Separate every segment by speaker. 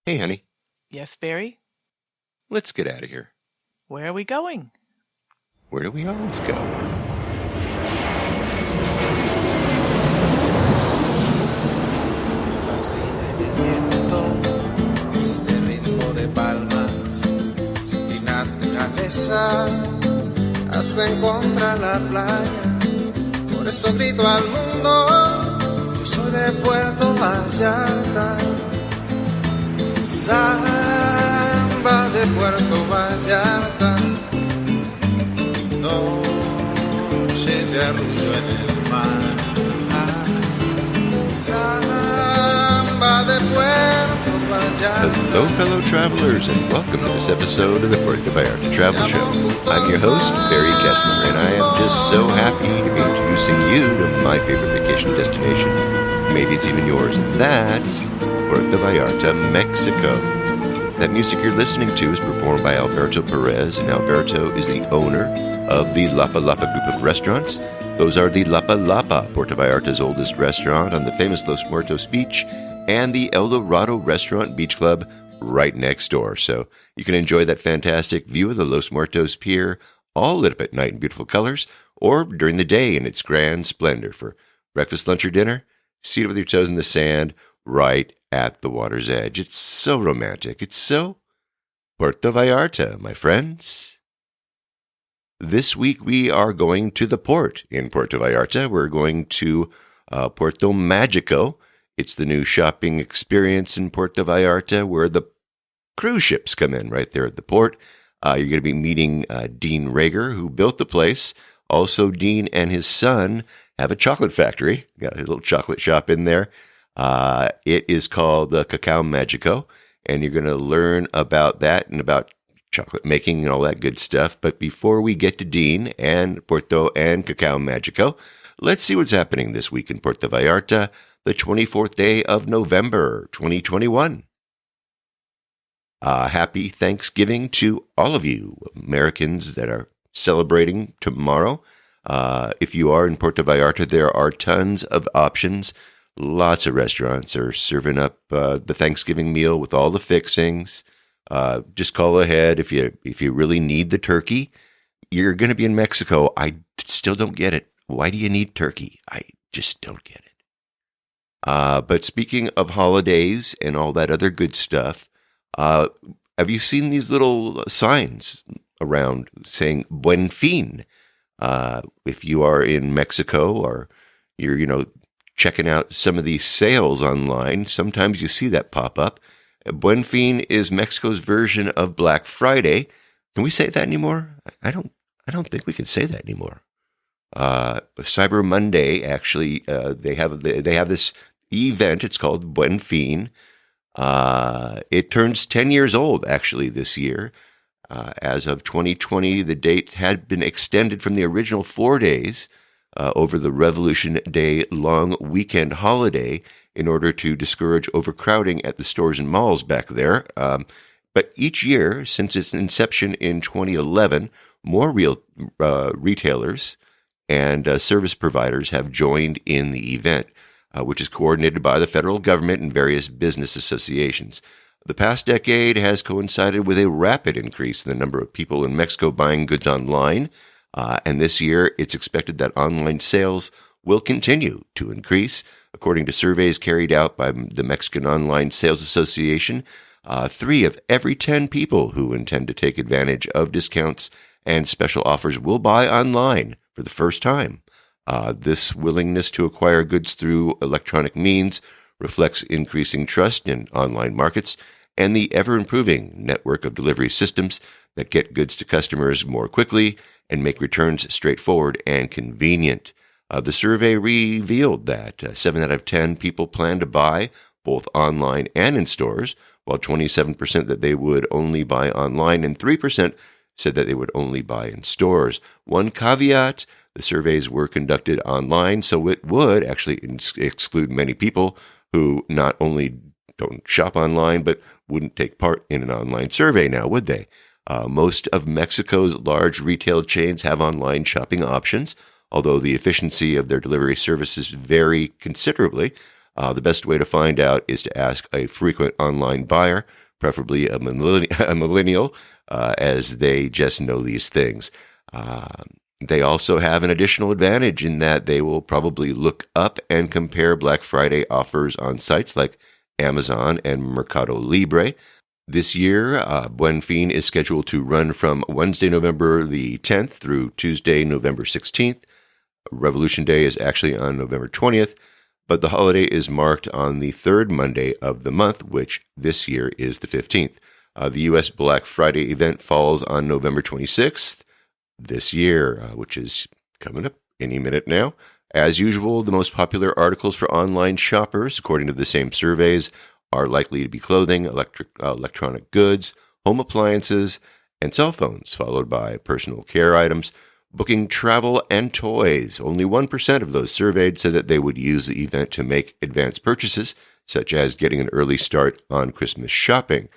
Speaker 1: Hey, honey,
Speaker 2: Yes, Barry?
Speaker 1: let's get out of here.
Speaker 2: Where are we going?
Speaker 1: Where do we always go?
Speaker 3: Fascina el viento, este ritmo de palmas, sin ti naturaleza, hasta encontrar la playa. Por eso grito al mundo, yo soy de Puerto Vallarta. Samba de Puerto Vallarta, noche de arrullo en el mar. Samba de Puerto Vallarta.
Speaker 1: Hello, fellow travelers, and welcome to this episode of the Puerto Vallarta Travel Show. I'm your host, Barry Kessler, and I am just so happy to be introducing you to my favorite vacation destination. Maybe it's even yours, and that's Puerto Vallarta, Mexico. That music you're listening to is performed by Alberto Perez, and Alberto is the owner of the Lapa Lapa group of restaurants. Those are the Lapa Lapa, Puerto Vallarta's oldest restaurant on the famous Los Muertos Beach, and the El Dorado Restaurant Beach Club right next door. So you can enjoy that fantastic view of the Los Muertos Pier, all lit up at night in beautiful colors, or during the day in its grand splendor for breakfast, lunch, or dinner. Seated with your toes in the sand, right at the water's edge. It's so romantic. It's so Puerto Vallarta, my friends. This week we are going to the port in Puerto Vallarta. We're going to Puerto Magico. It's the new shopping experience in Puerto Vallarta where the cruise ships come in right there at the port. You're going to be meeting Dean Rager, who built the place. Also, Dean and his son have a chocolate factory. Got a little chocolate shop in there. It is called the Cacao Magico, and you're going to learn about that and about chocolate making and all that good stuff. But before we get to Dean and Puerto and Cacao Magico, let's see what's happening this week in Puerto Vallarta, the 24th day of November, 2021. Happy Thanksgiving to all of you Americans that are celebrating tomorrow. If you are in Puerto Vallarta, there are tons of options. Lots of restaurants are serving up the Thanksgiving meal with all the fixings. Just call ahead if you really need the turkey. You're going to be in Mexico. I still don't get it. Why do you need turkey? I just don't get it. But speaking of holidays and all that other good stuff, have you seen these little signs around saying Buen Fin? If you are in Mexico or you're, checking out some of these sales online, sometimes you see that pop up. Buen Fin is Mexico's version of Black Friday. Can we say that anymore? I don't think we can say that anymore. Cyber Monday, actually, they have this event. It's called Buen Fin. It turns 10 years old, actually, this year. As of 2020, the date had been extended from the original 4 days over the Revolution Day long weekend holiday in order to discourage overcrowding at the stores and malls back there. But each year, since its inception in 2011, more retailers and service providers have joined in the event, which is coordinated by the federal government and various business associations. The past decade has coincided with a rapid increase in the number of people in Mexico buying goods online, and this year it's expected that online sales will continue to increase. According to surveys carried out by the Mexican Online Sales Association, 3 of every 10 people who intend to take advantage of discounts and special offers will buy online for the first time. This willingness to acquire goods through electronic means reflects increasing trust in online markets and the ever-improving network of delivery systems that get goods to customers more quickly and make returns straightforward and convenient. The survey revealed that 7 out of 10 people plan to buy both online and in stores, while 27% that they would only buy online and 3% said that they would only buy in stores. One caveat, the surveys were conducted online, so it would actually exclude many people who not only don't shop online, but wouldn't take part in an online survey now, would they? Most of Mexico's large retail chains have online shopping options, although the efficiency of their delivery services vary considerably. The best way to find out is to ask a frequent online buyer, preferably a millennial, as they just know these things. They also have an additional advantage in that they will probably look up and compare Black Friday offers on sites like Amazon and Mercado Libre. This year, Buen Fin is scheduled to run from Wednesday, November the 10th through Tuesday, November 16th. Revolution Day is actually on November 20th, but the holiday is marked on the third Monday of the month, which this year is the 15th. The U.S. Black Friday event falls on November 26th. This year, which is coming up any minute now. As usual, the most popular articles for online shoppers, according to the same surveys, are likely to be clothing, electronic goods, home appliances, and cell phones, followed by personal care items, booking, travel, and toys. Only 1% of those surveyed said that they would use the event to make advanced purchases, such as getting an early start on Christmas shopping.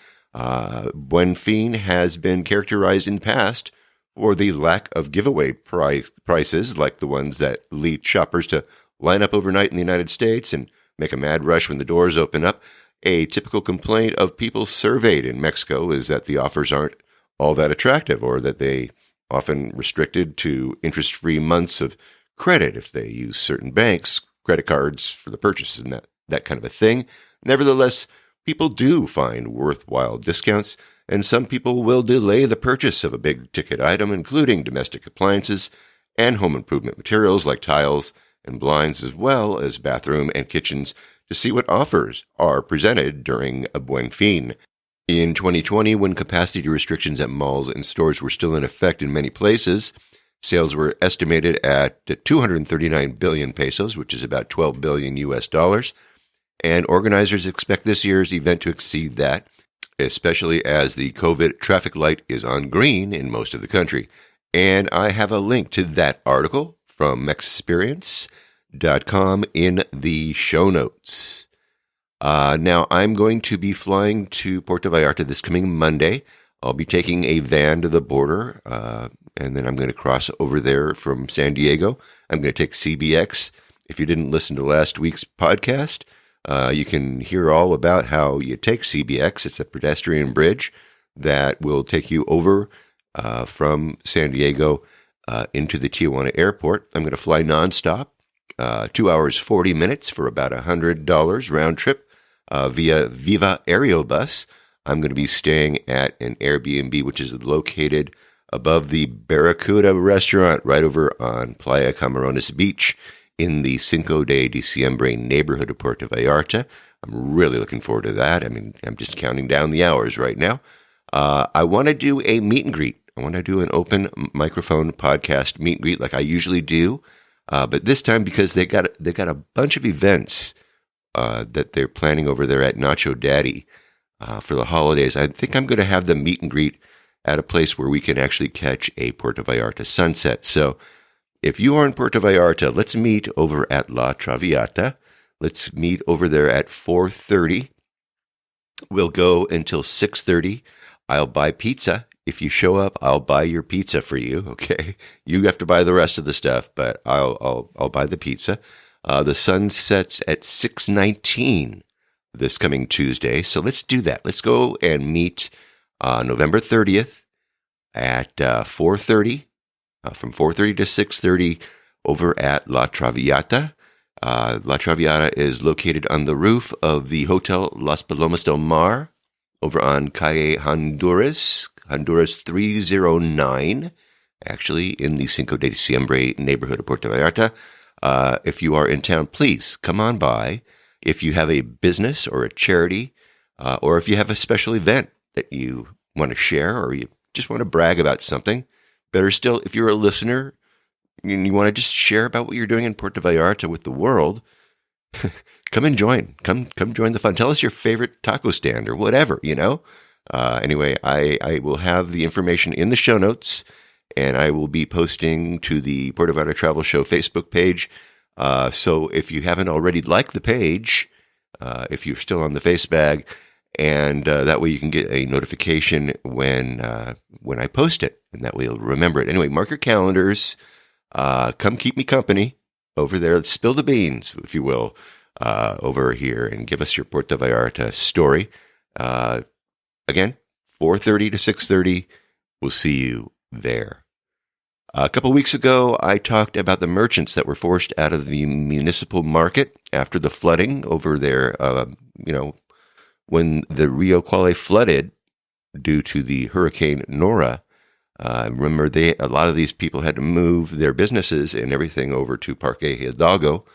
Speaker 1: Buen Fin has been characterized in the past or the lack of giveaway prices, like the ones that lead shoppers to line up overnight in the United States and make a mad rush when the doors open up. A typical complaint of people surveyed in Mexico is that the offers aren't all that attractive, or that they often restricted to interest-free months of credit if they use certain banks' credit cards for the purchase and that kind of a thing. Nevertheless, people do find worthwhile discounts, and some people will delay the purchase of a big-ticket item, including domestic appliances and home improvement materials like tiles and blinds, as well as bathroom and kitchens, to see what offers are presented during a Buen Fin. In 2020, when capacity restrictions at malls and stores were still in effect in many places, sales were estimated at 239 billion pesos, which is about 12 billion US dollars, and organizers expect this year's event to exceed that, especially as the COVID traffic light is on green in most of the country. And I have a link to that article from Mexperience.com in the show notes. Now, I'm going to be flying to Puerto Vallarta this coming Monday. I'll be taking a van to the border, and then I'm going to cross over there from San Diego. I'm going to take CBX. If you didn't listen to last week's podcast, you can hear all about how you take CBX. It's a pedestrian bridge that will take you over from San Diego into the Tijuana airport. I'm going to fly nonstop, 2 hours, 40 minutes for about $100 round trip via Viva Aerobus. I'm going to be staying at an Airbnb, which is located above the Barracuda restaurant right over on Playa Camarones Beach in the Cinco de Diciembre neighborhood of Puerto Vallarta. I'm really looking forward to that. I mean, I'm just counting down the hours right now. I want to do a meet and greet. I want to do an open microphone podcast meet and greet like I usually do. But this time, because they got a bunch of events that they're planning over there at Nacho Daddy for the holidays, I think I'm going to have the meet and greet at a place where we can actually catch a Puerto Vallarta sunset. So if you are in Puerto Vallarta, let's meet over at La Traviata. Let's meet over there at 4:30. We'll go until 6:30. I'll buy pizza. If you show up, I'll buy your pizza for you, okay? You have to buy the rest of the stuff, but I'll buy the pizza. The sun sets at 6:19 this coming Tuesday, so let's do that. Let's go and meet November 30th at 4:30. From 4:30 to 6:30 over at La Traviata. La Traviata is located on the roof of the Hotel Las Palomas del Mar over on Calle Honduras 309, actually in the Cinco de Diciembre neighborhood of Puerto Vallarta. If you are in town, please come on by. If you have a business or a charity, or if you have a special event that you want to share, or you just want to brag about something, better still, if you're a listener and you want to just share about what you're doing in Puerto Vallarta with the world, come and join. Come join the fun. Tell us your favorite taco stand or whatever, you know. Anyway, I will have the information in the show notes, and I will be posting to the Puerto Vallarta Travel Show Facebook page. So if you haven't already liked the page, if you're still on the face bag, and that way you can get a notification when I post it, and that way you'll remember it. Anyway, mark your calendars. Come keep me company over there. Let's spill the beans, if you will. over here and give us your Puerto Vallarta story. Again, 4:30 to 6:30. We'll see you there. A couple weeks ago, I talked about the merchants that were forced out of the municipal market after the flooding over there. When the Rio Quale flooded due to the Hurricane Nora. Remember, a lot of these people had to move their businesses and everything over to Parque Hidalgo,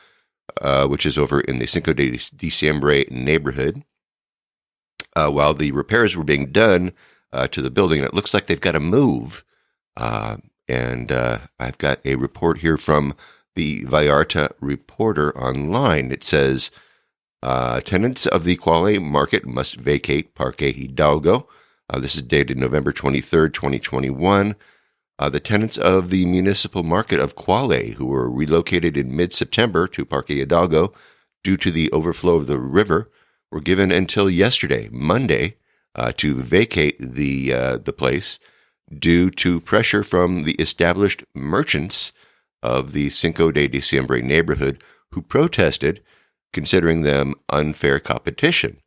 Speaker 1: which is over in the Cinco de Diciembre neighborhood. While the repairs were being done to the building, it looks like they've got to move. And I've got a report here from the Vallarta Reporter online. It says, tenants of the Quale market must vacate Parque Hidalgo. This is dated November 23rd, 2021. The tenants of the municipal market of Quale, who were relocated in mid-September to Parque Hidalgo due to the overflow of the river, were given until yesterday, Monday, to vacate the place due to pressure from the established merchants of the Cinco de Diciembre neighborhood who protested, considering them unfair competition.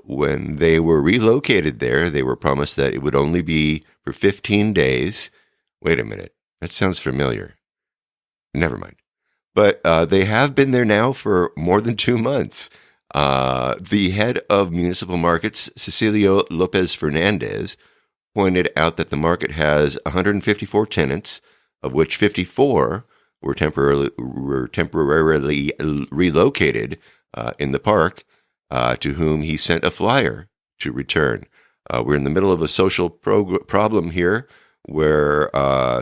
Speaker 1: When they were relocated there, they were promised that it would only be for 15 days. Wait a minute. That sounds familiar. Never mind. But they have been there now for more than 2 months. The head of municipal markets, Cecilio Lopez Fernandez, pointed out that the market has 154 tenants, of which 54 were temporarily relocated in the park, to whom he sent a flyer to return. We're in the middle of a social problem here where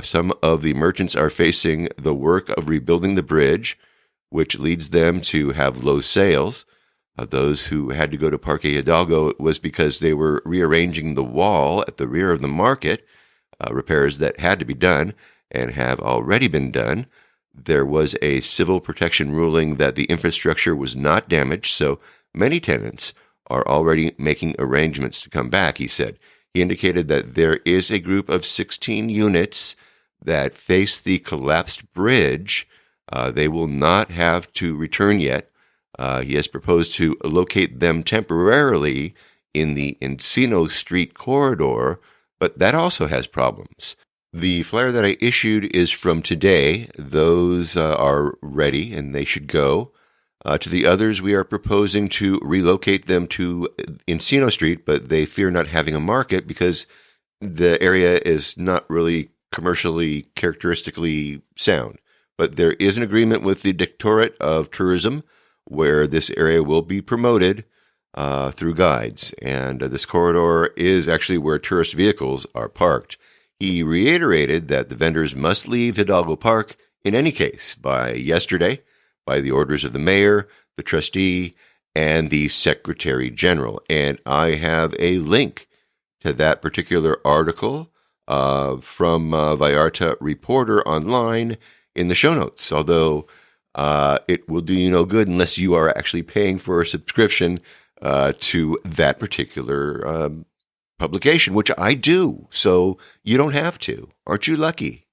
Speaker 1: some of the merchants are facing the work of rebuilding the bridge, which leads them to have low sales. Those who had to go to Parque Hidalgo was because they were rearranging the wall at the rear of the market, repairs that had to be done and have already been done. There was a civil protection ruling that the infrastructure was not damaged, so many tenants are already making arrangements to come back, he said. He indicated that there is a group of 16 units that face the collapsed bridge. They will not have to return yet. He has proposed to locate them temporarily in the Encino Street corridor, but that also has problems. The flyer that I issued is from today. Those are ready and they should go. To the others, we are proposing to relocate them to Encino Street, but they fear not having a market because the area is not really commercially characteristically sound. But there is an agreement with the Directorate of Tourism where this area will be promoted through guides. And this corridor is actually where tourist vehicles are parked. He reiterated that the vendors must leave Hidalgo Park in any case by yesterday, by the orders of the mayor, the trustee, and the secretary general. And I have a link to that particular article from Vallarta Reporter online in the show notes, although it will do you no good unless you are actually paying for a subscription to that particular publication, which I do, so you don't have to. Aren't you lucky?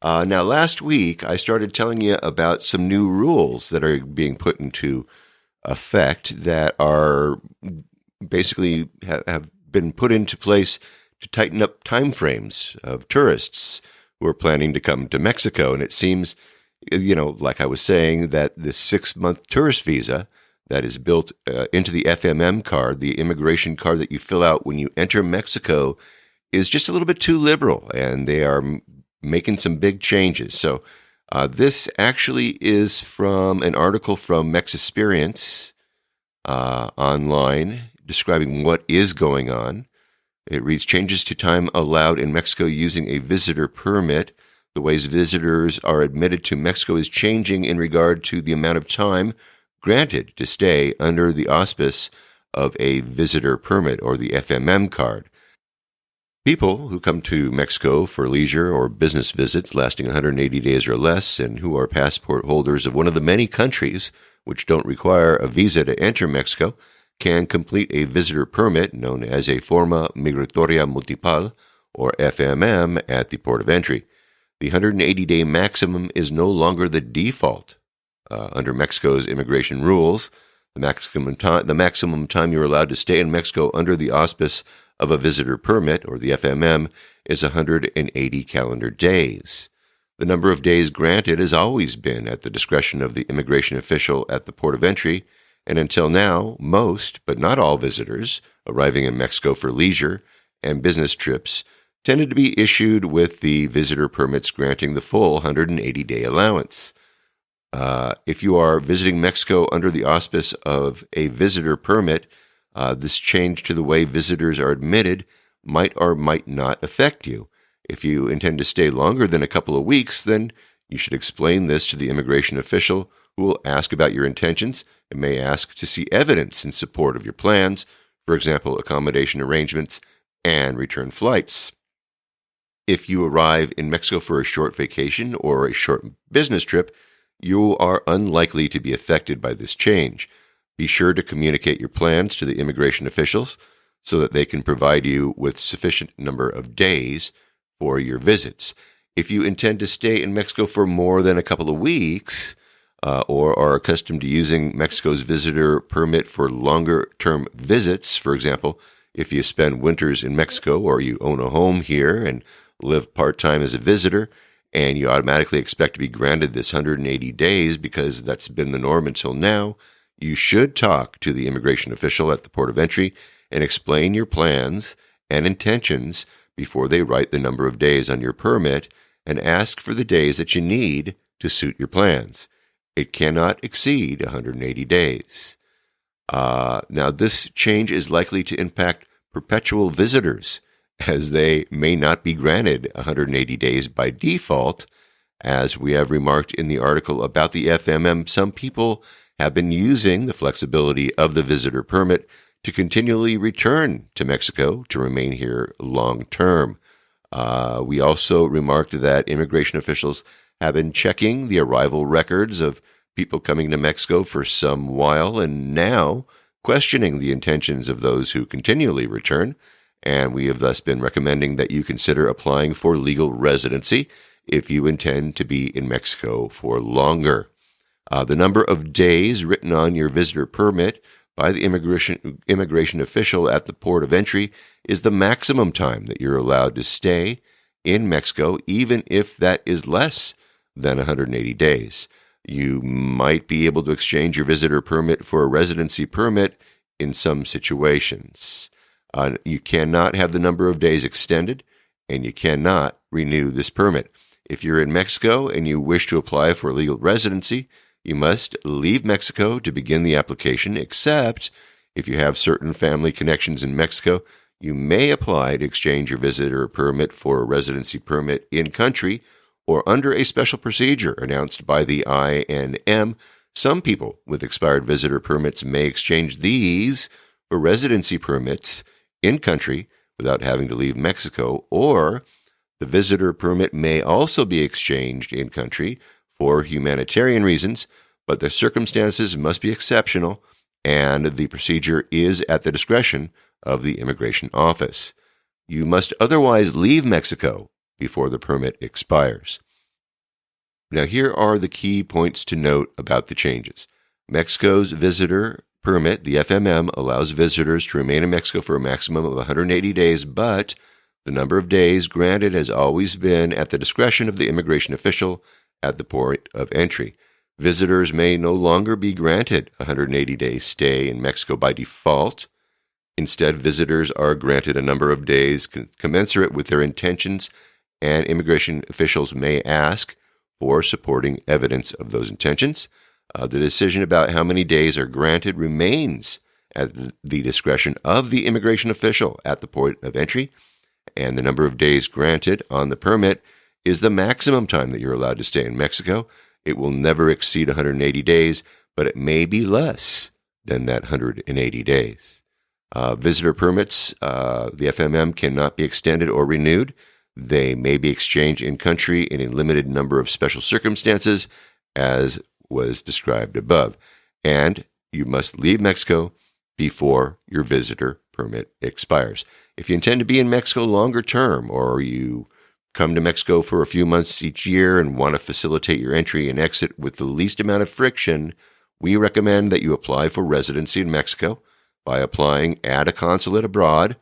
Speaker 1: Now, last week, I started telling you about some new rules that are being put into effect that are basically have been put into place to tighten up timeframes of tourists who are planning to come to Mexico. And it seems, like I was saying, that the 6-month tourist visa that is built into the FMM card, the immigration card that you fill out when you enter Mexico, is just a little bit too liberal, and they are making some big changes. So this actually is from an article from Mexperience online describing what is going on. It reads, changes to time allowed in Mexico using a visitor permit. The ways visitors are admitted to Mexico is changing in regard to the amount of time granted to stay under the auspice of a visitor permit or the FMM card. People who come to Mexico for leisure or business visits lasting 180 days or less and who are passport holders of one of the many countries which don't require a visa to enter Mexico can complete a visitor permit known as a Forma Migratoria Multipal or FMM at the port of entry. The 180-day maximum is no longer the default. Under Mexico's immigration rules, the maximum time you're allowed to stay in Mexico under the auspice of a visitor permit, or the FMM, is 180 calendar days. The number of days granted has always been at the discretion of the immigration official at the port of entry, and until now, most, but not all visitors arriving in Mexico for leisure and business trips tended to be issued with the visitor permits granting the full 180-day allowance. If you are visiting Mexico under the auspice of a visitor permit, this change to the way visitors are admitted might or might not affect you. If you intend to stay longer than a couple of weeks, then you should explain this to the immigration official, who will ask about your intentions and may ask to see evidence in support of your plans, for example, accommodation arrangements and return flights. If you arrive in Mexico for a short vacation or a short business trip, you are unlikely to be affected by this change. Be sure to communicate your plans to the immigration officials so that they can provide you with sufficient number of days for your visits. If you intend to stay in Mexico for more than a couple of weeks, or are accustomed to using Mexico's visitor permit for longer-term visits, for example, if you spend winters in Mexico or you own a home here and live part-time as a visitor, and you automatically expect to be granted this 180 days because that's been the norm until now, you should talk to the immigration official at the port of entry and explain your plans and intentions before they write the number of days on your permit, and ask for the days that you need to suit your plans. It cannot exceed 180 days. Now, this change is likely to impact perpetual visitors, as they may not be granted 180 days by default. As we have remarked in the article about the FMM, some people have been using the flexibility of the visitor permit to continually return to Mexico to remain here long term. We also remarked that immigration officials have been checking the arrival records of people coming to Mexico for some while and now questioning the intentions of those who continually return. And we have thus been recommending that you consider applying for legal residency if you intend to be in Mexico for longer. The number of days written on your visitor permit by the immigration official at the port of entry is the maximum time that you're allowed to stay in Mexico, even if that is less than 180 days. You might be able to exchange your visitor permit for a residency permit in some situations. You cannot have the number of days extended, and you cannot renew this permit. If you're in Mexico and you wish to apply for legal residency, you must leave Mexico to begin the application, except if you have certain family connections in Mexico. You may apply to exchange your visitor permit for a residency permit in country or under a special procedure announced by the INM. Some people with expired visitor permits may exchange these for residency permits in country without having to leave Mexico, or the visitor permit may also be exchanged in country for humanitarian reasons, but the circumstances must be exceptional, and the procedure is at the discretion of the immigration office. You must otherwise leave Mexico before the permit expires. Now, here are the key points to note about the changes. Mexico's visitor permit, the FMM, allows visitors to remain in Mexico for a maximum of 180 days, but the number of days granted has always been at the discretion of the immigration official at the port of entry. Visitors may no longer be granted a 180-day stay in Mexico by default. Instead, visitors are granted a number of days commensurate with their intentions, and immigration officials may ask for supporting evidence of those intentions. The decision about how many days are granted remains at the discretion of the immigration official at the port of entry, and the number of days granted on the permit is the maximum time that you're allowed to stay in Mexico. It will never exceed 180 days, but it may be less than that 180 days. Visitor permits, the FMM, cannot be extended or renewed. They may be exchanged in country in a limited number of special circumstances, as was described above. And you must leave Mexico before your visitor permit expires. If you intend to be in Mexico longer term, or you come to Mexico for a few months each year and want to facilitate your entry and exit with the least amount of friction, we recommend that you apply for residency in Mexico by applying at a consulate abroad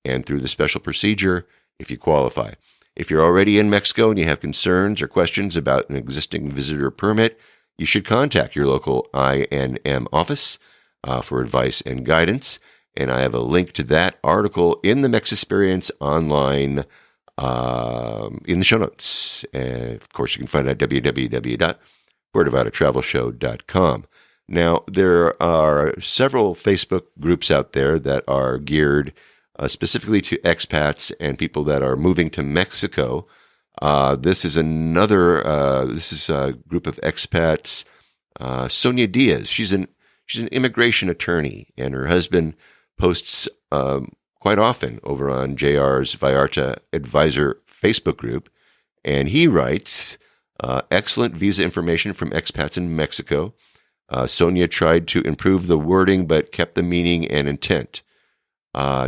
Speaker 1: and through the special procedure if you qualify. If you're already in Mexico and you have concerns or questions about an existing visitor permit, you should contact your local INM office for advice and guidance. And I have a link to that article in the Mexperience online in the show notes. And of course, you can find it at www.puertovallartravelshow.com. Now, there are several Facebook groups out there that are geared specifically to expats and people that are moving to Mexico. This is a group of expats. Sonia Diaz, she's an immigration attorney, and her husband posts quite often over on JR's Vallarta Advisor Facebook group, and he writes, excellent visa information from expats in Mexico. Sonia tried to improve the wording but kept the meaning and intent.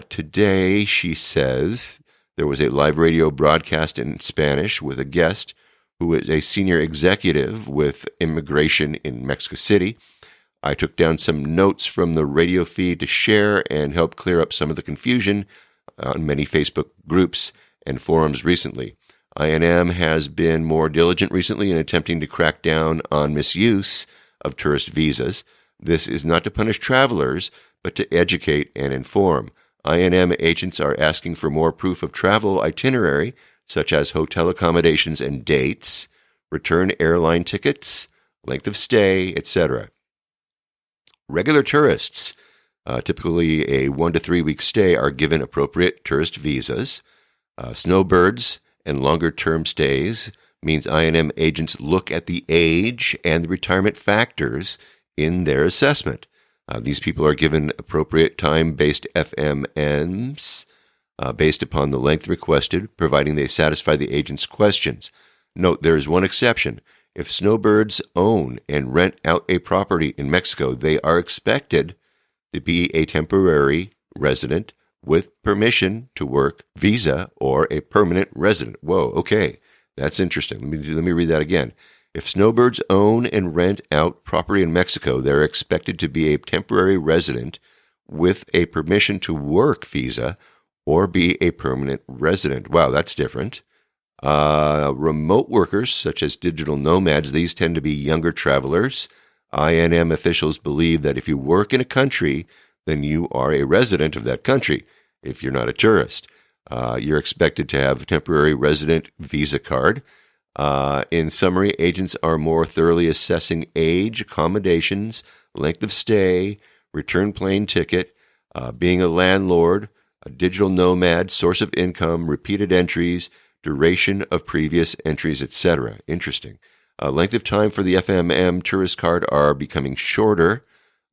Speaker 1: Today, she says, there was a live radio broadcast in Spanish with a guest who is a senior executive with immigration in Mexico City. I took down some notes from the radio feed to share and help clear up some of the confusion on many Facebook groups and forums recently. INM has been more diligent recently in attempting to crack down on misuse of tourist visas. This is not to punish travelers, but to educate and inform. INM agents are asking for more proof of travel itinerary, such as hotel accommodations and dates, return airline tickets, length of stay, etc. Regular tourists, typically a 1 to 3 week stay, are given appropriate tourist visas. Snowbirds and longer-term stays means INM agents look at the age and the retirement factors in their assessment. These people are given appropriate time-based FMMs based upon the length requested, providing they satisfy the agent's questions. Note, there is one exception. If snowbirds own and rent out a property in Mexico, they are expected to be a temporary resident with permission to work visa or a permanent resident. Whoa, okay. That's interesting. Let me read that again. If snowbirds own and rent out property in Mexico, they're expected to be a temporary resident with a permission to work visa or be a permanent resident. Wow, that's different. Remote workers, such as digital nomads, these tend to be younger travelers. INM officials believe that if you work in a country, then you are a resident of that country. If you're not a tourist, you're expected to have a temporary resident visa card. In summary, agents are more thoroughly assessing age, accommodations, length of stay, return plane ticket, being a landlord, a digital nomad, source of income, repeated entries, duration of previous entries, etc. Interesting. Length of time for the FMM tourist card are becoming shorter.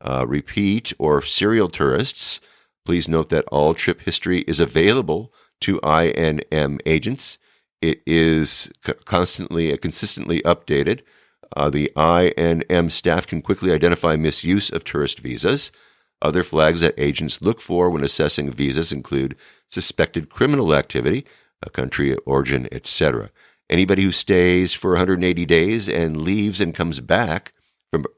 Speaker 1: Repeat or serial tourists, please note that all trip history is available to INM agents. It is consistently updated. The INM staff can quickly identify misuse of tourist visas. Other flags that agents look for when assessing visas include suspected criminal activity, a country of origin, etc. Anybody who stays for 180 days and leaves and comes back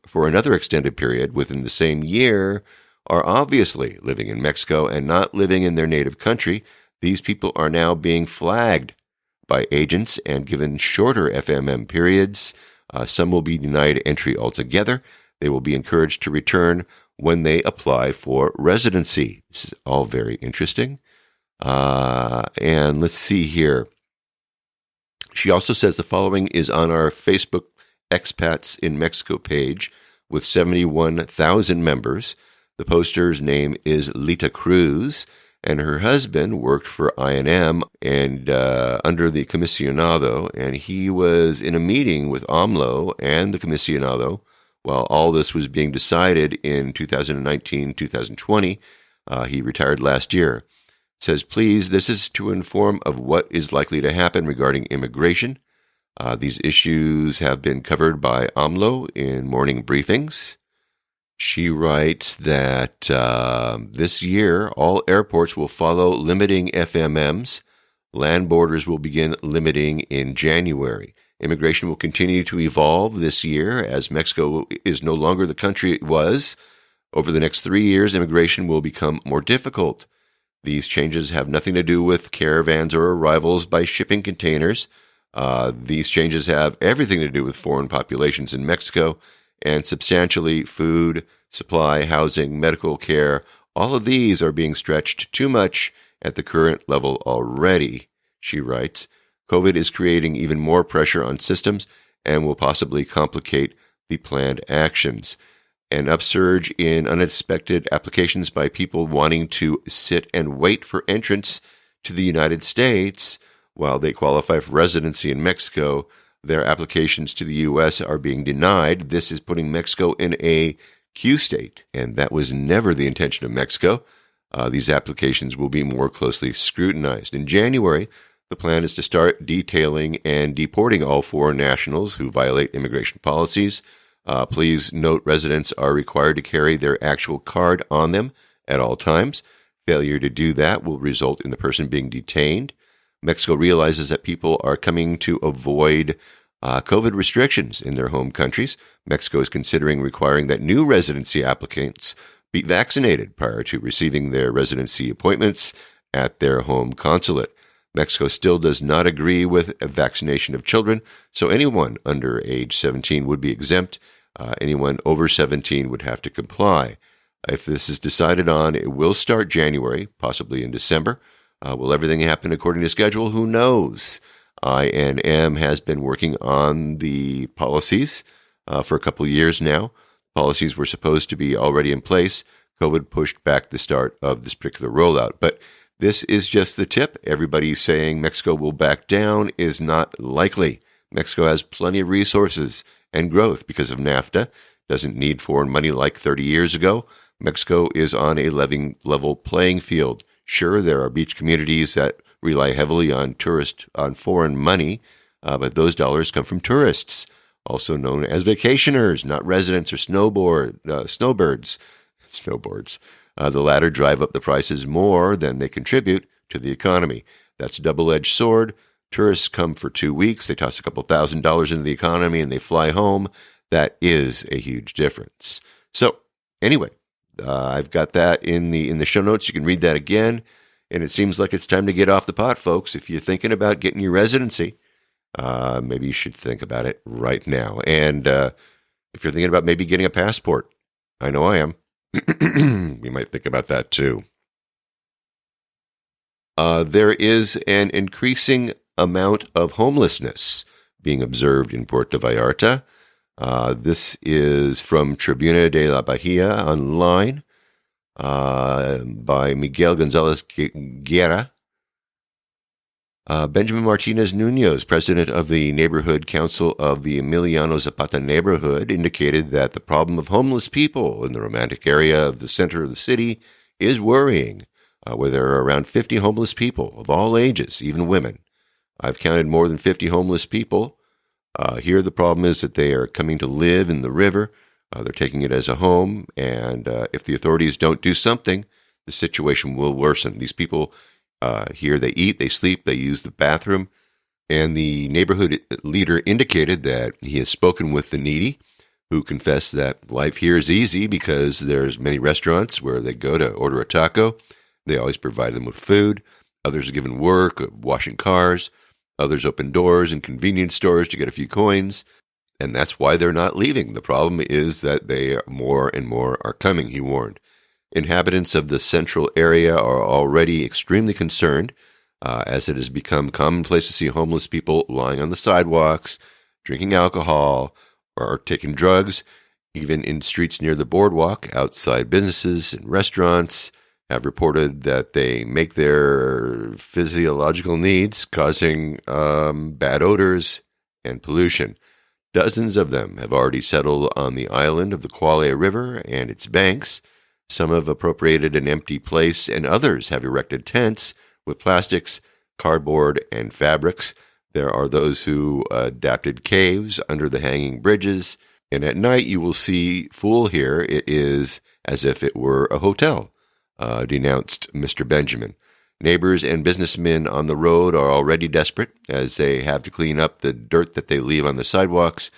Speaker 1: for another extended period within the same year are obviously living in Mexico and not living in their native country. These people are now being flagged by agents and given shorter FMM periods. Some will be denied entry altogether. They will be encouraged to return when they apply for residency. This is all very interesting. And let's see here. She also says the following is on our Facebook Expats in Mexico page with 71,000 members. The poster's name is Lita Cruz, and her husband worked for INM and under the Comisionado, and he was in a meeting with AMLO and the Comisionado while all this was being decided in 2019-2020. He retired last year. It says, please, this is to inform of what is likely to happen regarding immigration. These issues have been covered by AMLO in morning briefings. She writes that this year, all airports will follow limiting FMMs Land borders will begin limiting in January. Immigration will continue to evolve this year as Mexico is no longer the country it was. Over the next 3 years, immigration will become more difficult. These changes have nothing to do with caravans or arrivals by shipping containers. These changes have everything to do with foreign populations in Mexico and substantially food, supply, housing, medical care. All of these are being stretched too much at the current level already, she writes. COVID is creating even more pressure on systems and will possibly complicate the planned actions. An upsurge in unexpected applications by people wanting to sit and wait for entrance to the United States while they qualify for residency in Mexico. Their applications to the U.S. are being denied. This is putting Mexico in a Q state, and that was never the intention of Mexico. These applications will be more closely scrutinized. In January, the plan is to start detailing and deporting all foreign nationals who violate immigration policies. Please note residents are required to carry their actual card on them at all times. Failure to do that will result in the person being detained. Mexico realizes that people are coming to avoid COVID restrictions in their home countries. Mexico is considering requiring that new residency applicants be vaccinated prior to receiving their residency appointments at their home consulate. Mexico still does not agree with a vaccination of children, so anyone under age 17 would be exempt. Anyone over 17 would have to comply. If this is decided on, it will start January, possibly in December. Will everything happen according to schedule? Who knows? INM has been working on the policies for a couple of years now. Policies were supposed to be already in place. COVID pushed back the start of this particular rollout. But this is just the tip. Everybody saying Mexico will back down is not likely. Mexico has plenty of resources and growth because of NAFTA. Doesn't need foreign money like 30 years ago. Mexico is on a level playing field. Sure, there are beach communities that rely heavily on foreign money, but those dollars come from tourists, also known as vacationers, not residents or snowbirds. The latter drive up the prices more than they contribute to the economy. That's a double-edged sword. Tourists come for 2 weeks, they toss a couple $1,000s into the economy, and they fly home. That is a huge difference. So, anyway, I've got that in the show notes. You can read that again. And it seems like it's time to get off the pot, folks. If you're thinking about getting your residency, maybe you should think about it right now. And if you're thinking about maybe getting a passport, I know I am. You might think about that too. There is an increasing amount of homelessness being observed in Puerto Vallarta. This is from Tribuna de la Bahia online. By Miguel Gonzalez Guerra. Benjamin Martinez Munoz, president of the Neighborhood Council of the Emiliano Zapata neighborhood, indicated that the problem of homeless people in the romantic area of the center of the city is worrying, where there are around 50 homeless people of all ages, even women. I've counted more than 50 homeless people. Here the problem is that they are coming to live in the river. They're taking it as a home, and if the authorities don't do something, the situation will worsen. These people here, they eat, they sleep, they use the bathroom, and the neighborhood leader indicated that he has spoken with the needy, who confess that life here is easy because there's many restaurants where they go to order a taco. They always provide them with food. Others are given work, washing cars. Others open doors in convenience stores to get a few coins. And that's why they're not leaving. The problem is that more and more are coming, he warned. Inhabitants of the central area are already extremely concerned, as it has become commonplace to see homeless people lying on the sidewalks, drinking alcohol, or taking drugs, even in streets near the boardwalk. Outside businesses and restaurants have reported that they make their physiological needs, causing bad odors and pollution. Dozens of them have already settled on the island of the Quale River and its banks. Some have appropriated an empty place, and others have erected tents with plastics, cardboard, and fabrics. There are those who adapted caves under the hanging bridges, and at night you will see full here. It is as if it were a hotel, denounced Mr. Benjamin. Neighbors and businessmen on the road are already desperate as they have to clean up the dirt that they leave on the sidewalks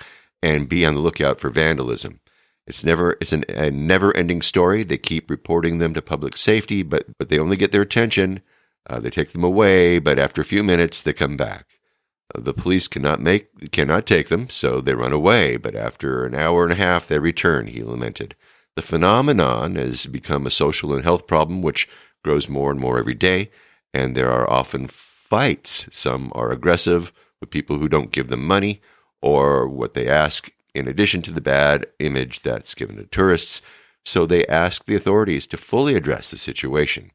Speaker 1: and be on the lookout for vandalism. It's a never-ending story. They keep reporting them to public safety, but they only get their attention. They take them away, but after a few minutes, they come back. The police cannot take them, so they run away, but after an hour and a half, they return, he lamented. The phenomenon has become a social and health problem, which grows more and more every day, and there are often fights. Some are aggressive with people who don't give them money or what they ask, in addition to the bad image that's given to tourists. So they ask the authorities to fully address the situation.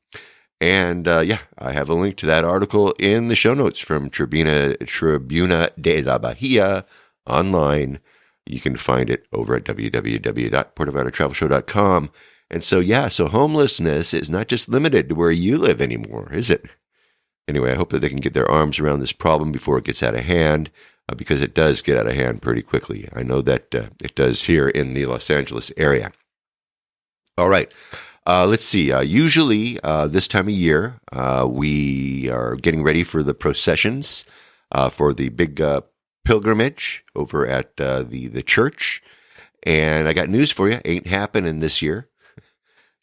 Speaker 1: And I have a link to that article in the show notes from Tribuna de la Bahia online. You can find it over at www.puertovallartravelshow.com. And so homelessness is not just limited to where you live anymore, is it? Anyway, I hope that they can get their arms around this problem before it gets out of hand, because it does get out of hand pretty quickly. I know that it does here in the Los Angeles area. All right. Let's see. Usually this time of year, we are getting ready for the processions for the big pilgrimage over at the church. And I got news for you. Ain't happening this year.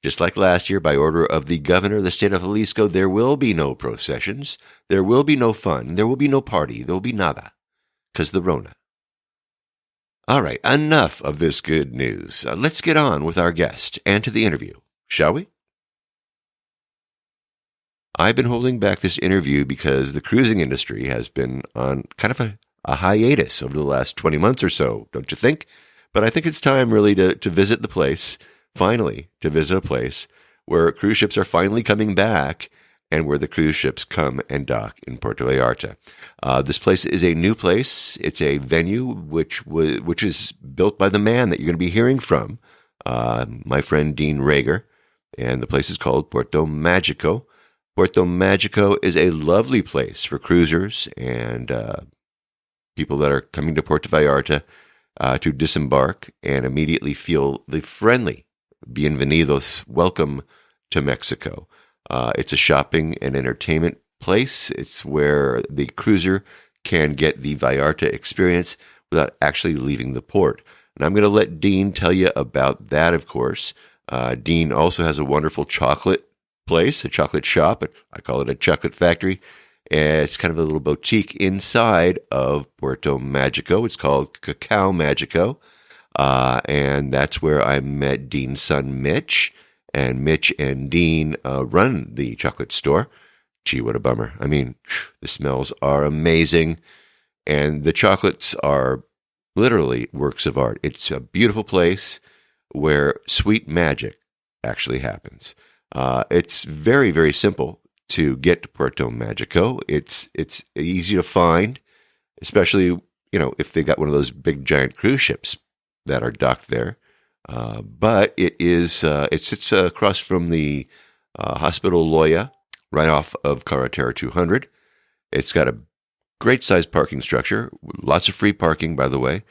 Speaker 1: Just like last year, by order of the governor of the state of Jalisco, there will be no processions. There will be no fun. There will be no party. There will be nada. Because the Rona. All right. Enough of this good news. Let's get on with our guest and to the interview. Shall we? I've been holding back this interview because the cruising industry has been on kind of a hiatus over the last 20 months or so, don't you think? But I think it's time really to visit the place, finally, to visit a place where cruise ships are finally coming back and where the cruise ships come and dock in Puerto Vallarta. This place is a new place. It's a venue which is built by the man that you're going to be hearing from, my friend Dean Rager. And the place is called Puerto Magico. Puerto Magico is a lovely place for cruisers and people that are coming to Puerto Vallarta to disembark and immediately feel the friendly bienvenidos welcome to Mexico. It's a shopping and entertainment place. It's where the cruiser can get the Vallarta experience without actually leaving the port. And I'm going to let Dean tell you about that, of course. Dean also has a wonderful chocolate place, a chocolate shop. I call it a chocolate factory. It's kind of a little boutique inside of Puerto Magico. It's called Cacao Magico. And that's where I met Dean's son, Mitch. And Mitch and Dean run the chocolate store. Gee, what a bummer. I mean, the smells are amazing. And the chocolates are literally works of art. It's a beautiful place where sweet magic actually happens. It's very, very simple to get to Puerto Magico. It's easy to find, especially, if they got one of those big giant cruise ships that are docked there. But it sits across from the Hospital Loya, right off of Carretera 200. It's got a great sized parking structure, lots of free parking, by the way.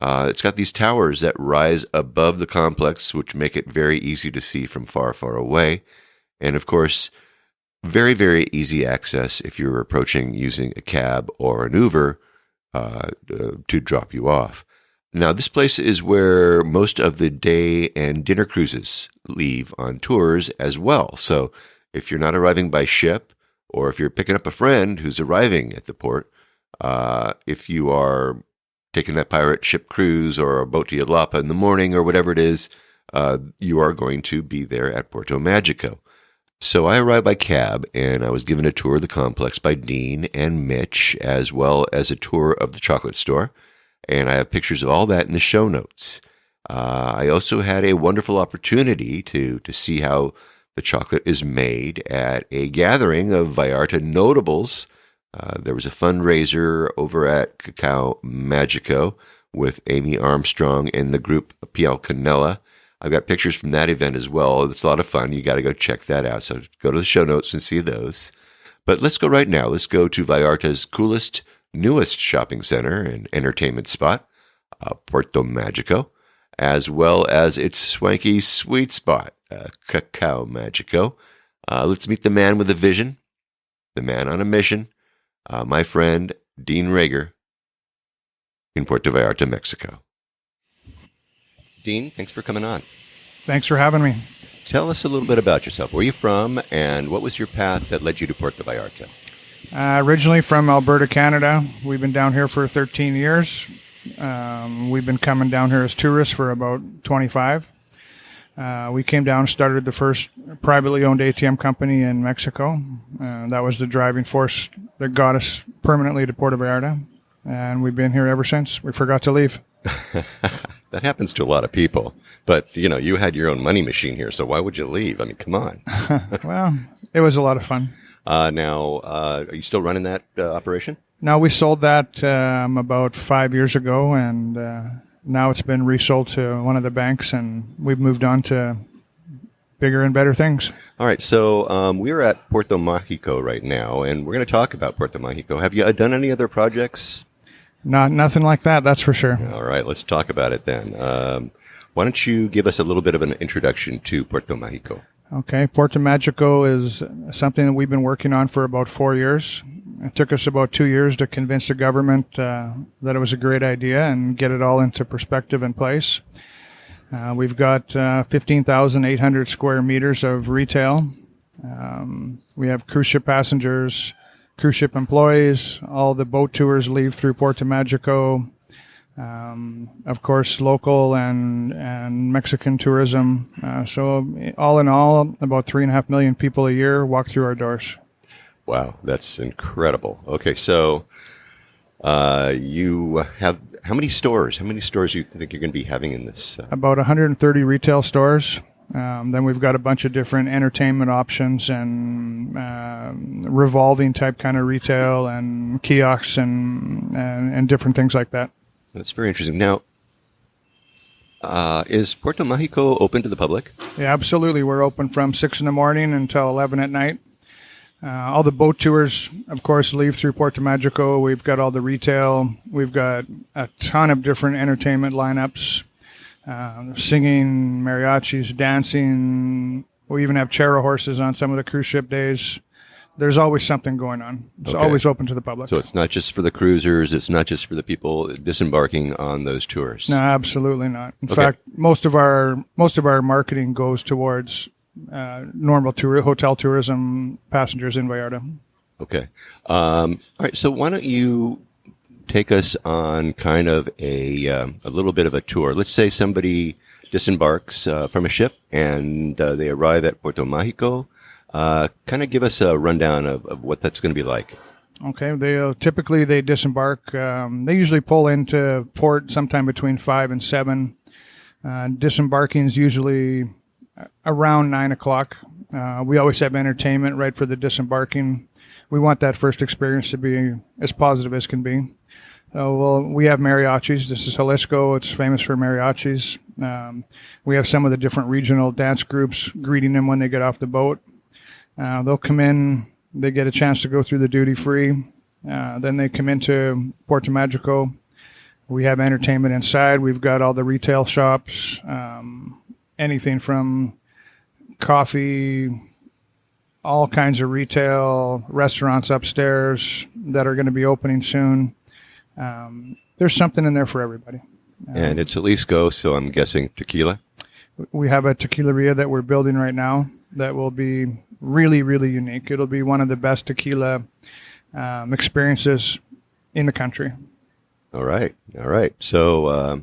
Speaker 1: It's got these towers that rise above the complex, which make it very easy to see from far, far away. And of course, very, very easy access if you're approaching using a cab or an Uber to drop you off. Now, this place is where most of the day and dinner cruises leave on tours as well. So if you're not arriving by ship, or if you're picking up a friend who's arriving at the port, if you are taking that pirate ship cruise or a boat to Yalapa in the morning or whatever it is, you are going to be there at Puerto Magico. So I arrived by cab, and I was given a tour of the complex by Dean and Mitch, as well as a tour of the chocolate store. And I have pictures of all that in the show notes. I also had a wonderful opportunity to see how the chocolate is made at a gathering of Vallarta notables. There was a fundraiser over at Cacao Magico with Amy Armstrong and the group Piel Canela. I've got pictures from that event as well. It's a lot of fun. You got to go check that out. So go to the show notes and see those. But let's go right now. Let's go to Vallarta's coolest, newest shopping center and entertainment spot, Puerto Magico, as well as its swanky, sweet spot, Cacao Magico. Let's meet the man with a vision, the man on a mission, my friend Dean Rager in Puerto Vallarta, Mexico. Dean, thanks for coming on.
Speaker 4: Thanks for having me.
Speaker 1: Tell us a little bit about yourself. Where are you from, and what was your path that led you to Puerto Vallarta?
Speaker 4: Originally from Alberta, Canada. We've been down here for 13 years. We've been coming down here as tourists for about 25. We came down and started the first privately owned ATM company in Mexico. That was the driving force that got us permanently to Puerto Vallarta. And we've been here ever since. We forgot to leave.
Speaker 1: That happens to a lot of people. But, you had your own money machine here, so why would you leave? I mean, come on.
Speaker 4: Well, it was a lot of fun.
Speaker 1: Now, are you still running that operation?
Speaker 4: No, we sold that about 5 years ago, and now it's been resold to one of the banks, and we've moved on to bigger and better things.
Speaker 1: All right, so we're at Puerto Magico right now, and we're going to talk about Puerto Magico. Have you done any other projects?
Speaker 4: Nothing like that, that's for sure.
Speaker 1: All right, let's talk about it then. Why don't you give us a little bit of an introduction to Puerto Magico?
Speaker 4: Okay, Puerto Magico is something that we've been working on for about 4 years. It took us about 2 years to convince the government that it was a great idea and get it all into perspective and place. We've got 15,800 square meters of retail. We have cruise ship passengers, cruise ship employees. All the boat tours leave through Puerto Magico. Of course, local and Mexican tourism. So all in all, about 3.5 million people a year walk through our doors.
Speaker 1: Wow, that's incredible. Okay, so you have how many stores? How many stores do you think you're going to be having in this?
Speaker 4: About 130 retail stores. Then we've got a bunch of different entertainment options and revolving type kind of retail and kiosks and different things like that.
Speaker 1: That's very interesting. Now, is Puerto Magico open to the public?
Speaker 4: Yeah, absolutely. We're open from 6 in the morning until 11 at night. All the boat tours, of course, leave through Puerto Magico. We've got all the retail. We've got a ton of different entertainment lineups, singing, mariachis, dancing. We even have charro horses on some of the cruise ship days. There's always something going on. It's always open to the public.
Speaker 1: So it's not just for the cruisers. It's not just for the people disembarking on those tours.
Speaker 4: No, absolutely not. In fact, most of our marketing goes towards normal hotel tourism passengers in Vallarta. Okay.
Speaker 1: All right. So why don't you take us on kind of a little bit of a tour? Let's say somebody disembarks from a ship and they arrive at Puerto Magico. Kind of give us a rundown of what that's going to be like.
Speaker 4: Okay. Typically they disembark. They usually pull into port sometime between 5 and 7. Disembarking is usually around 9 o'clock. We always have entertainment right for the disembarking. We want that first experience to be as positive as can be. We have mariachis. This is Jalisco. It's famous for mariachis. We have some of the different regional dance groups greeting them when they get off the boat. They'll come in. They get a chance to go through the duty free. Then they come into Puerto Magico. We have entertainment inside. We've got all the retail shops. Anything from coffee, all kinds of retail, restaurants upstairs that are going to be opening soon. There's something in there for everybody.
Speaker 1: And it's Jalisco, so I'm guessing tequila?
Speaker 4: We have a tequileria that we're building right now that will be really, really unique. It'll be one of the best tequila experiences in the country. All
Speaker 1: right. So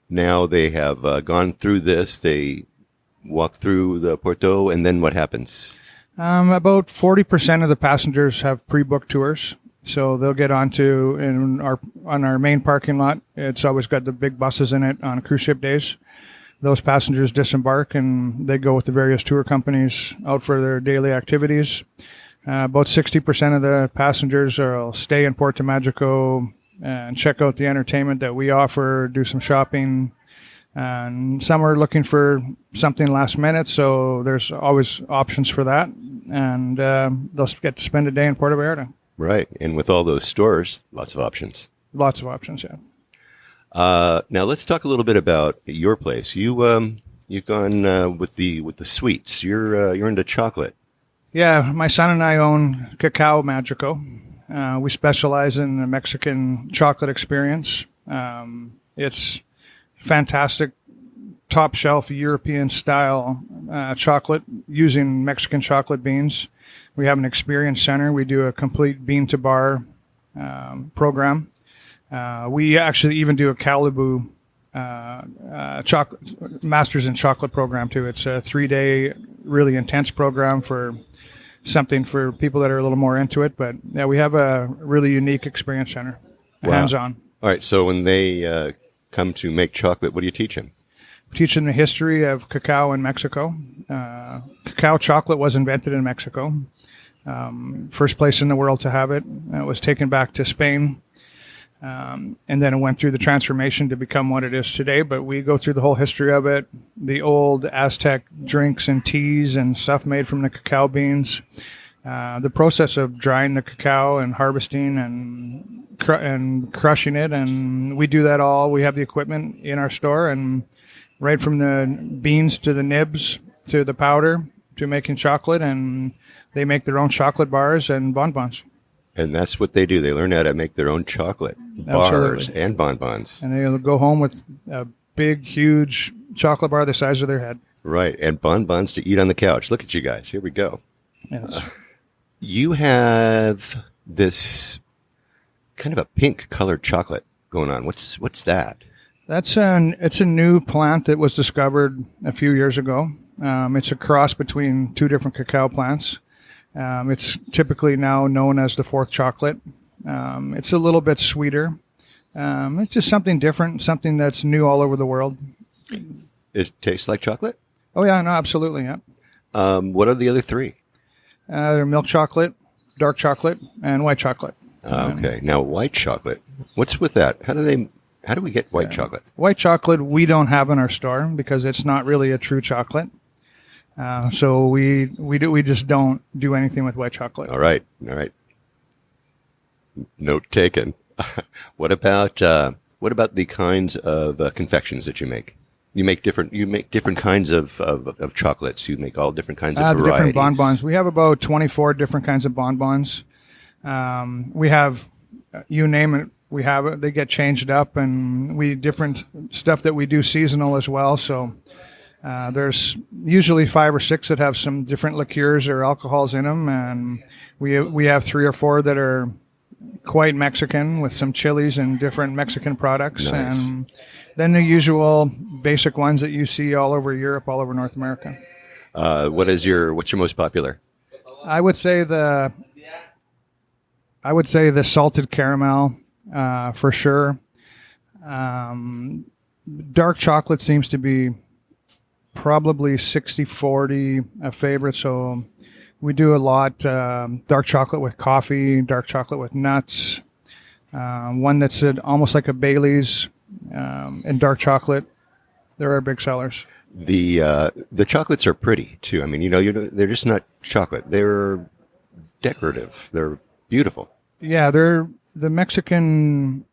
Speaker 1: now they have gone through this. They walk through the Puerto, and then what happens?
Speaker 4: About 40% of the passengers have pre-booked tours. So they'll get on our main parking lot. It's always got the big buses in it on cruise ship days. Those passengers disembark and they go with the various tour companies out for their daily activities. About 60% of the passengers will stay in Puerto Magico and check out the entertainment that we offer, do some shopping. And some are looking for something last minute, so there's always options for that. And they'll get to spend a day in Puerto Vallarta.
Speaker 1: Right. And with all those stores, lots of options.
Speaker 4: Lots of options, yeah.
Speaker 1: Now let's talk a little bit about your place. You've gone with the sweets. You're into chocolate.
Speaker 4: Yeah, my son and I own Cacao Magico. We specialize in the Mexican chocolate experience. It's fantastic, top shelf European style chocolate using Mexican chocolate beans. We have an experience center. We do a complete bean to bar program. We actually even do a Calibu chocolate masters in chocolate program too. It's a 3-day really intense program for something for people that are a little more into it. But yeah, we have a really unique experience center, hands-on.
Speaker 1: All right. So when they come to make chocolate, what do you teach them?
Speaker 4: We teach them the history of cacao in Mexico. Cacao chocolate was invented in Mexico. First place in the world to have it. It was taken back to Spain. And then it went through the transformation to become what it is today. But we go through the whole history of it, the old Aztec drinks and teas and stuff made from the cacao beans, the process of drying the cacao and harvesting and crushing it. And we do that all. We have the equipment in our store, and right from the beans to the nibs to the powder to making chocolate. And they make their own chocolate bars and bonbons.
Speaker 1: And that's what they do. They learn how to make their own chocolate bars
Speaker 4: Absolutely.
Speaker 1: and bonbons.
Speaker 4: And they'll go home with a big, huge chocolate bar the size of their head.
Speaker 1: Right. And bonbons to eat on the couch. Look at you guys. Here we go.
Speaker 4: Yes.
Speaker 1: You have this kind of a pink colored chocolate going on. What's that?
Speaker 4: It's a new plant that was discovered a few years ago. It's a cross between two different cacao plants. It's typically now known as the fourth chocolate. It's a little bit sweeter. It's just something different, something that's new all over the world.
Speaker 1: It tastes like chocolate?
Speaker 4: Oh, yeah, no, absolutely, yeah.
Speaker 1: What are the other three?
Speaker 4: They're milk chocolate, dark chocolate, and white chocolate.
Speaker 1: Okay. Now, white chocolate. What's with that? How do we get white chocolate?
Speaker 4: White chocolate we don't have in our store because it's not really a true chocolate. So we just don't do anything with white chocolate.
Speaker 1: All right. Note taken. What about the kinds of confections that you make? You make different kinds of chocolates. You make all different kinds of varieties.
Speaker 4: Different bonbons. We have about 24 different kinds of bonbons. We have, you name it, we have it. They get changed up, and different stuff that we do seasonal as well. So there's usually 5 or 6 that have some different liqueurs or alcohols in them, and we have 3 or 4 that are quite Mexican with some chilies and different Mexican products.
Speaker 1: Nice.
Speaker 4: And then the usual basic ones that you see all over Europe, all over North America.
Speaker 1: What's your most popular?
Speaker 4: I would say the salted caramel for sure. Dark chocolate seems to be probably 60-40 a favorite. So we do a lot dark chocolate with coffee, dark chocolate with nuts. One that's almost like a Bailey's and dark chocolate. They're our big sellers.
Speaker 1: The chocolates are pretty too. I mean, they're just not chocolate. They're decorative. They're beautiful.
Speaker 4: Yeah, the Mexican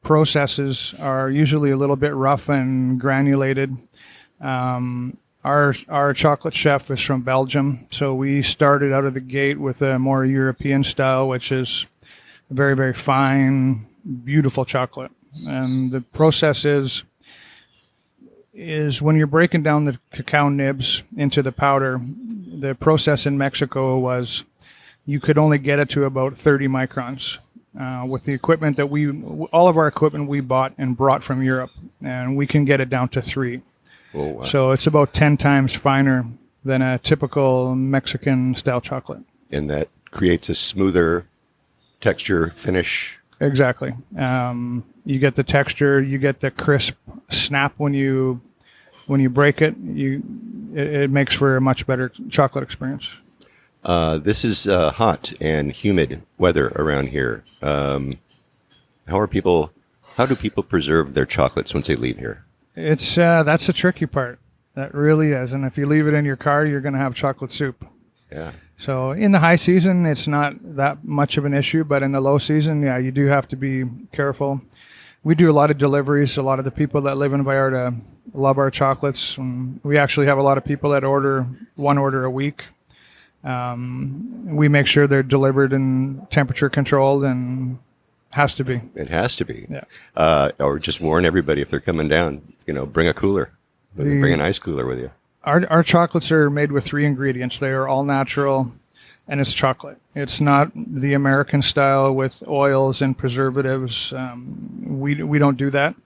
Speaker 4: processes are usually a little bit rough and granulated. Our chocolate chef is from Belgium, so we started out of the gate with a more European style, which is very, very fine, beautiful chocolate. And the process is when you're breaking down the cacao nibs into the powder, the process in Mexico was you could only get it to about 30 microns. With the equipment that all of our equipment we bought and brought from Europe, and we can get it down to 3.
Speaker 1: Oh, wow.
Speaker 4: So it's about 10 times finer than a typical Mexican style chocolate.
Speaker 1: And that creates a smoother texture finish.
Speaker 4: Exactly. You get the texture, you get the crisp snap when you break it. It makes for a much better chocolate experience.
Speaker 1: This is hot and humid weather around here. How do people preserve their chocolates once they leave here?
Speaker 4: It's that's the tricky part. That really is. And if you leave it in your car, you're going to have chocolate soup.
Speaker 1: Yeah.
Speaker 4: So in the high season, it's not that much of an issue, but in the low season, yeah, you do have to be careful. We do a lot of deliveries. A lot of the people that live in Vallarta love our chocolates. We actually have a lot of people that order a week. We make sure they're delivered and temperature controlled, and has to be.
Speaker 1: It has to be.
Speaker 4: Yeah.
Speaker 1: Or just warn everybody if they're coming down, bring a cooler. Bring an ice cooler with you.
Speaker 4: Our chocolates are made with 3 ingredients. They are all natural, and it's chocolate. It's not the American style with oils and preservatives. We don't do that.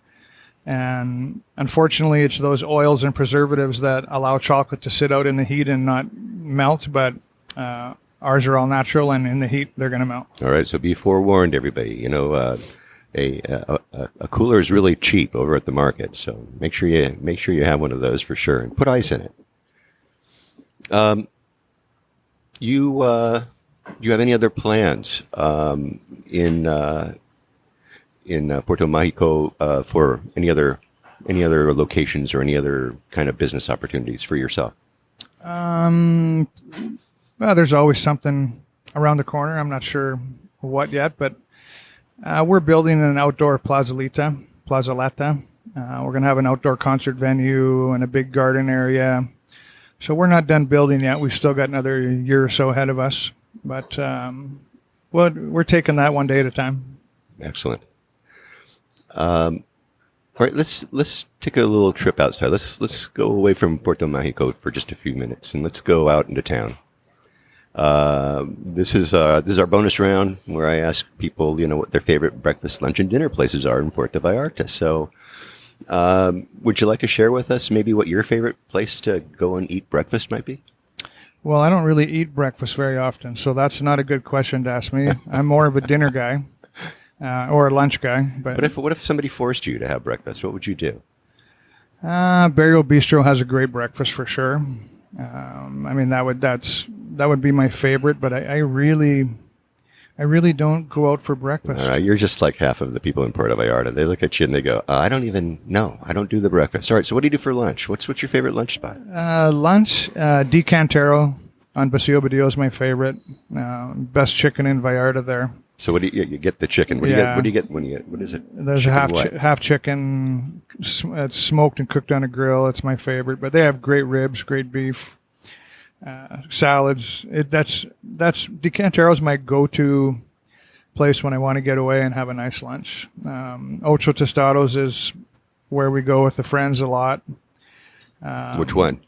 Speaker 4: And unfortunately, it's those oils and preservatives that allow chocolate to sit out in the heat and not melt. But ours are all natural, and in the heat, they're going to melt.
Speaker 1: All right, so be forewarned, everybody. A cooler is really cheap over at the market, so make sure you have one of those for sure, and put ice in it. You have any other plans in Puerto Magico for any other locations or any other kind of business opportunities for yourself?
Speaker 4: Well, there's always something around the corner. I'm not sure what yet, but we're building an outdoor plazoleta. We're going to have an outdoor concert venue and a big garden area. So we're not done building yet. We've still got another year or so ahead of us. But we're taking that one day at a time.
Speaker 1: Excellent. All right, let's take a little trip outside. Let's go away from Puerto Magico for just a few minutes, and let's go out into town. This is our bonus round where I ask people, what their favorite breakfast, lunch, and dinner places are in Puerto Vallarta. So, would you like to share with us maybe what your favorite place to go and eat breakfast might be?
Speaker 4: Well, I don't really eat breakfast very often, so that's not a good question to ask me. I'm more of a dinner guy or a lunch guy. But
Speaker 1: what if somebody forced you to have breakfast? What would you do?
Speaker 4: Burial Bistro has a great breakfast for sure. That would be my favorite, but I really don't go out for breakfast.
Speaker 1: You're just like half of the people in Puerto Vallarta. They look at you and they go, I don't even know. I don't do the breakfast. All right, so what do you do for lunch? What's your favorite lunch spot?
Speaker 4: Lunch, Decantero on Basilio Badillo is my favorite. Best chicken in Vallarta there.
Speaker 1: So what do you get the chicken? What do you get when you get, what is it?
Speaker 4: There's chicken a half chicken. It's smoked and cooked on a grill. It's my favorite, but they have great ribs, great beef. Salads. That's Decantero's my go-to place when I want to get away and have a nice lunch. Ocho Tostados is where we go with the friends a lot.
Speaker 1: Which one?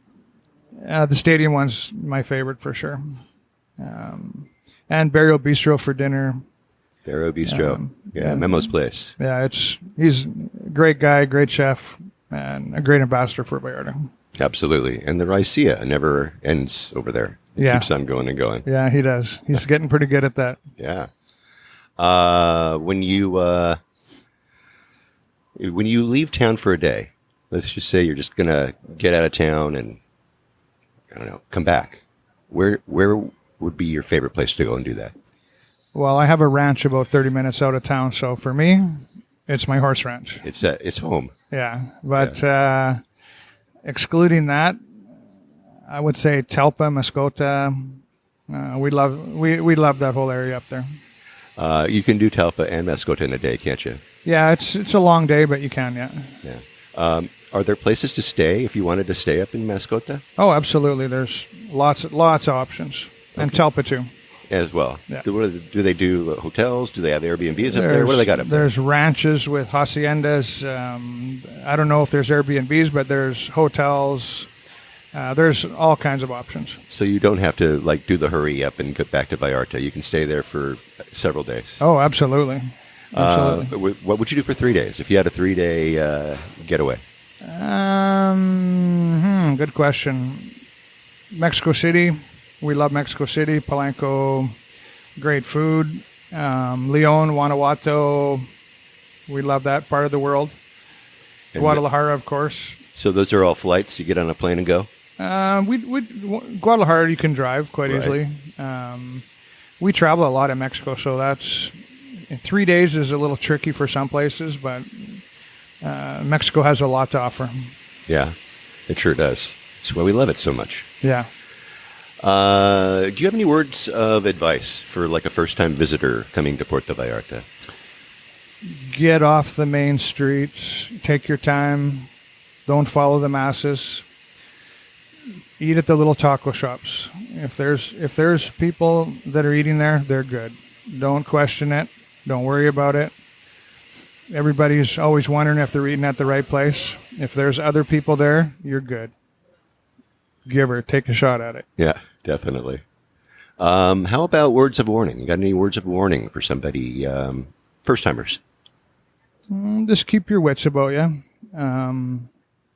Speaker 4: The stadium one's my favorite for sure. And Burial Bistro for dinner.
Speaker 1: Burial Bistro. Memo's place.
Speaker 4: Yeah, he's a great guy, great chef, and a great ambassador for Vallarta.
Speaker 1: Absolutely. And the raicilla never ends over there. It keeps on going and going.
Speaker 4: Yeah, he does. He's getting pretty good at that.
Speaker 1: Yeah. When you leave town for a day, let's just say you're just going to get out of town and, I don't know, come back. Where would be your favorite place to go and do that?
Speaker 4: Well, I have a ranch about 30 minutes out of town. So for me, it's my horse ranch.
Speaker 1: It's home.
Speaker 4: Yeah. But, excluding that, I would say Talpa, Mascota. We love that whole area up there.
Speaker 1: You can do Talpa and Mascota in a day, can't you?
Speaker 4: Yeah, it's a long day, but you can, yeah.
Speaker 1: Yeah. Are there places to stay if you wanted to stay up in Mascota?
Speaker 4: Oh, absolutely. There's lots of options, and Talpa too.
Speaker 1: As well.
Speaker 4: Yeah.
Speaker 1: Do they do hotels? Do they have Airbnbs up there? What do they got up there?
Speaker 4: There's ranches with haciendas. I don't know if there's Airbnbs, but there's hotels. There's all kinds of options.
Speaker 1: So you don't have to do the hurry up and get back to Vallarta. You can stay there for several days.
Speaker 4: Oh, absolutely. Absolutely.
Speaker 1: What would you do for 3 days if you had a 3-day getaway?
Speaker 4: Good question. Mexico City. We love Mexico City. Palenque, great food. Leon, Guanajuato. We love that part of the world. And Guadalajara, of course.
Speaker 1: So those are all flights? You get on a plane and go?
Speaker 4: Guadalajara, you can drive quite easily. We travel a lot in Mexico, so that's 3 days is a little tricky for some places, but Mexico has a lot to offer.
Speaker 1: Yeah, it sure does. That's why we love it so much.
Speaker 4: Yeah.
Speaker 1: Do you have any words of advice for a first-time visitor coming to Puerto Vallarta?
Speaker 4: Get off the main streets. Take your time. Don't follow the masses. eat at the little taco shops. If there's people that are eating there, they're good. Don't question it. Don't worry about it. Everybody's always wondering if they're eating at the right place. If there's other people there, you're good. Take a shot at it.
Speaker 1: Yeah, definitely. How about words of warning? You got any words of warning for somebody, first-timers?
Speaker 4: Just keep your wits about you.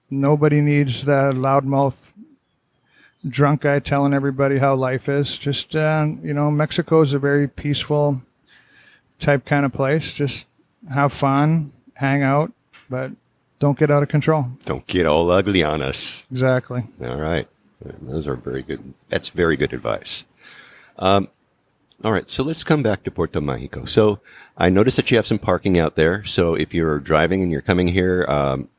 Speaker 4: Nobody needs that loudmouth drunk guy telling everybody how life is. Just, Mexico is a very peaceful type kind of place. Just have fun, hang out, but don't get out of control.
Speaker 1: Don't get all ugly on us.
Speaker 4: Exactly.
Speaker 1: All right. Those are very good. That's very good advice. All right. So let's come back to Puerto Magico. So I noticed that you have some parking out there. So if you're driving and you're coming here,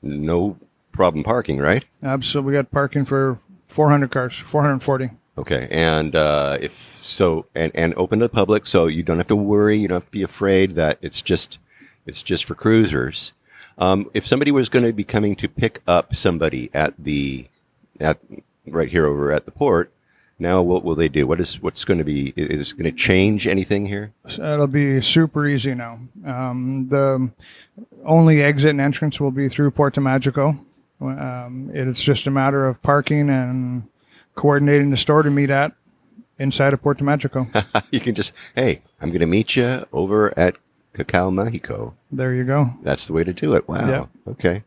Speaker 1: no problem parking, right?
Speaker 4: Absolutely. We got parking for 400 cars, 440.
Speaker 1: Okay. And if so, and open to the public, so you don't have to worry. You don't have to be afraid that it's just for cruisers. If somebody was going to be coming to pick up somebody at right here over at the port, now what will they do? What's going to be? Is it going to change anything here?
Speaker 4: It'll be super easy now. The only exit and entrance will be through Puerto Magico. It's just a matter of parking and coordinating the store to meet at inside of Puerto Magico.
Speaker 1: You can just, hey, I'm going to meet you over at Cacao Magico.
Speaker 4: There you go.
Speaker 1: That's the way to do it. Wow.
Speaker 4: Yeah.
Speaker 1: Okay.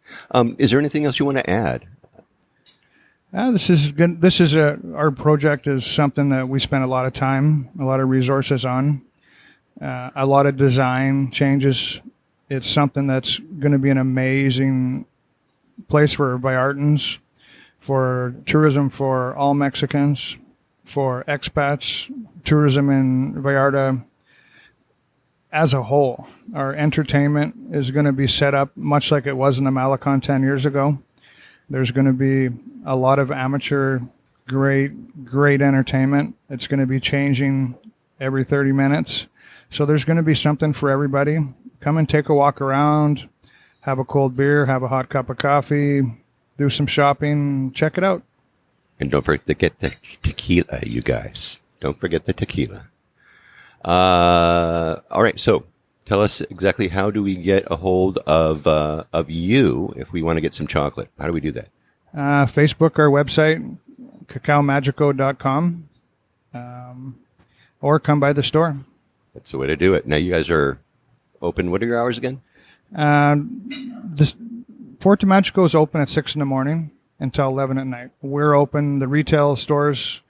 Speaker 1: Is there anything else you want to add?
Speaker 4: This is good. Our project is something that we spent a lot of time, a lot of resources on, a lot of design changes. It's something that's going to be an amazing place for Vallartans, for tourism for all Mexicans, for expats, tourism in Vallarta as a whole. Our entertainment is going to be set up much like it was in the Malecon 10 years ago. There's going to be a lot of amateur, great entertainment. It's going to be changing every 30 minutes. So there's going to be something for everybody. Come and take a walk around, have a cold beer, have a hot cup of coffee, do some shopping, check it out.
Speaker 1: And don't forget to get the tequila, you guys. Don't forget the tequila. All right, so tell us exactly how do we get a hold of you if we want to get some chocolate? How do we do that?
Speaker 2: Facebook, our website, cacaomagico.com, or come by the store.
Speaker 1: That's the way to do it. Now, you guys are open. What are your hours again?
Speaker 4: Puerto Magico is open at 6 in the morning until 11 at night. We're open. The retail stores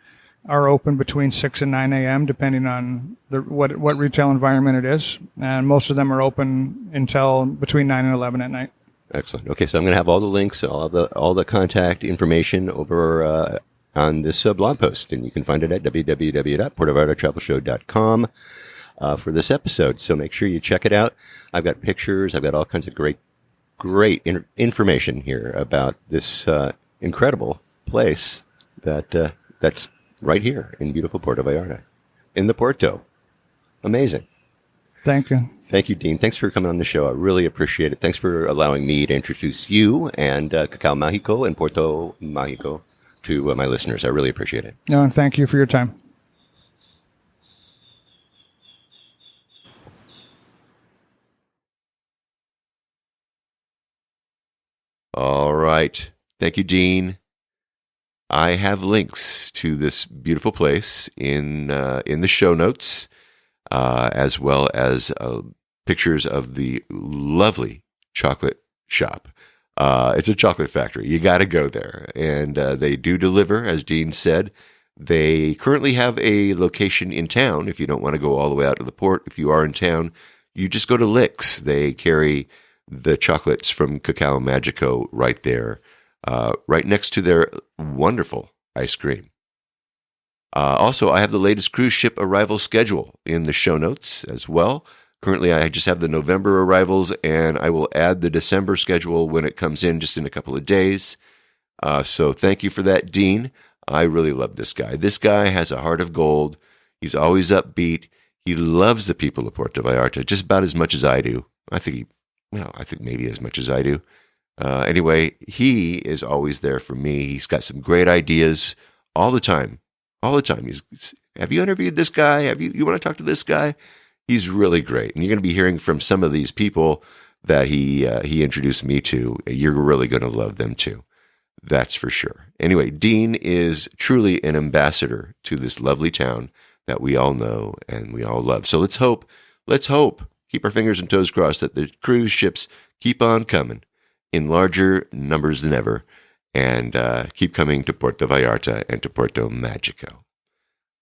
Speaker 4: are open between 6 and 9 a.m., depending on what retail environment it is. And most of them are open until between 9 and 11 at night.
Speaker 1: Excellent. Okay, so I'm going to have all the links, all the contact information over on this blog post, and you can find it at www.puertovallartatravelshow.com for this episode. So make sure you check it out. I've got pictures. I've got all kinds of great information here about this incredible place that's right here in beautiful Puerto Vallarta, in the Puerto. Amazing.
Speaker 4: Thank you.
Speaker 1: Thank you, Dean. Thanks for coming on the show. I really appreciate it. Thanks for allowing me to introduce you and Cacao Magico and Puerto Magico to my listeners. I really appreciate it.
Speaker 4: No, and thank you for your time.
Speaker 1: All right. Thank you, Dean. I have links to this beautiful place in the show notes, as well as pictures of the lovely chocolate shop. It's a chocolate factory. You got to go there. And they do deliver, as Dean said. They currently have a location in town. If you don't want to go all the way out to the port, if you are in town, you just go to Licks. They carry the chocolates from Cacao Magico right there, right next to their wonderful ice cream. Also, I have the latest cruise ship arrival schedule in the show notes as well. Currently, I just have the November arrivals, and I will add the December schedule when it comes in just in a couple of days. So thank you for that, Dean. I really love this guy. This guy has a heart of gold. He's always upbeat. He loves the people of Puerto Vallarta just about as much as I do. I think maybe as much as I do. Anyway, he is always there for me. He's got some great ideas all the time. All the time. Have you interviewed this guy? You want to talk to this guy? He's really great. And you're going to be hearing from some of these people that he introduced me to. You're really going to love them too. That's for sure. Anyway, Dean is truly an ambassador to this lovely town that we all know and we all love. So let's hope, keep our fingers and toes crossed that the cruise ships keep on coming in larger numbers than ever and keep coming to Puerto Vallarta and to Puerto Magico.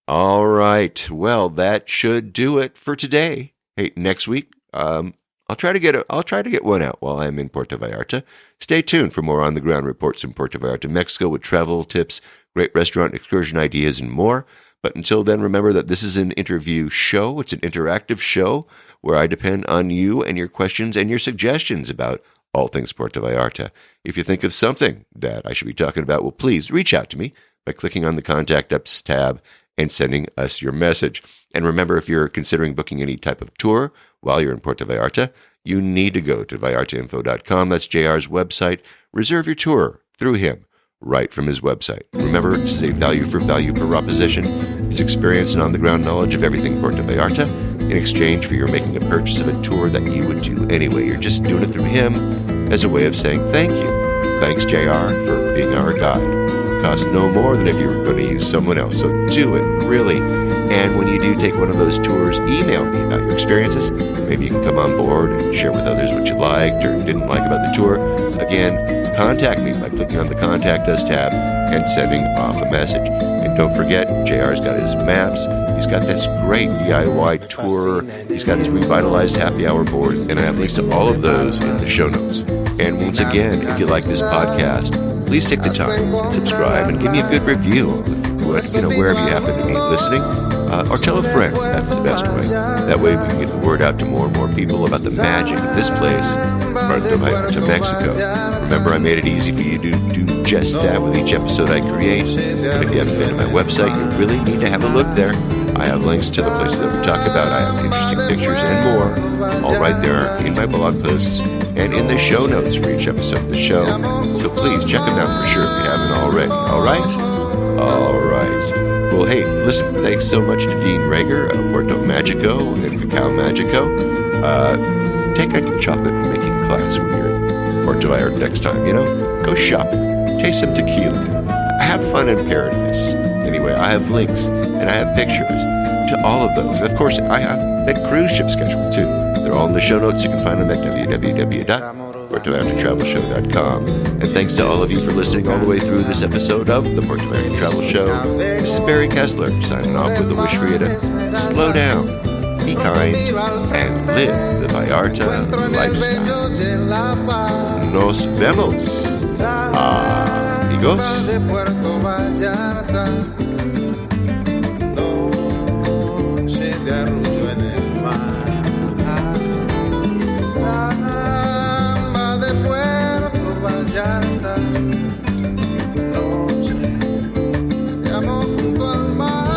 Speaker 1: All right. Well, that should do it for today. Hey, next week, I'll try to get one out while I'm in Puerto Vallarta. Stay tuned for more on-the-ground reports from Puerto Vallarta, Mexico, with travel tips, great restaurant excursion ideas, and more. But until then, remember that this is an interview show. It's an interactive show where I depend on you and your questions and your suggestions about all things Puerto Vallarta. If you think of something that I should be talking about, well, please reach out to me by clicking on the Contact Us tab and sending us your message. And remember, if you're considering booking any type of tour while you're in Puerto Vallarta, you need to go to vallartainfo.com. That's JR's website. Reserve your tour through him right from his website. Remember, this is a value for value proposition. His experience and on-the-ground knowledge of everything Puerto Vallarta in exchange for your making a purchase of a tour that you would do anyway. You're just doing it through him as a way of saying thank you. Thanks, JR, for being our guide. It costs no more than if you were going to use someone else. So do it, really. And when you do take one of those tours, email me about your experiences. Maybe you can come on board and share with others what you liked or didn't like about the tour. Again, contact me by clicking on the Contact Us tab and sending off a message. And don't forget, JR's got his maps. He's got this great DIY tour. He's got his revitalized happy hour board. And I have links to all of those in the show notes. And once again, if you like this podcast, please take the time and subscribe and give me a good review wherever you happen to be listening. Or tell a friend. That's the best way. That way we can get the word out to more and more people about the magic of this place, Puerto Vallarta, Mexico. Remember, I made it easy for you to do just that with each episode I create. And if you haven't been to my website, you really need to have a look there. I have links to the places that we talk about. I have interesting pictures and more, all right there in my blog posts and in the show notes for each episode of the show. So please check them out for sure if you haven't already. All right? All right. Well, hey, listen, thanks so much to Dean Rager of Puerto Magico and Cacao Magico. Take a chocolate making class when you're in Puerto Vallarta next time, Go shopping. Taste some tequila. Have fun in paradise. Anyway, I have links and I have pictures to all of those. Of course, I have that cruise ship schedule, too. They're all in the show notes. You can find them at www.PuertoVallartaTravelShow.com. And thanks to all of you for listening all the way through this episode of the Puerto Vallarta Travel Show. This is Barry Kessler signing off with a wish for you to slow down, be kind, and live the Vallarta lifestyle. Nos vemos, amigos.
Speaker 3: Samba de Puerto Vallarta, noche de amor junto al mar.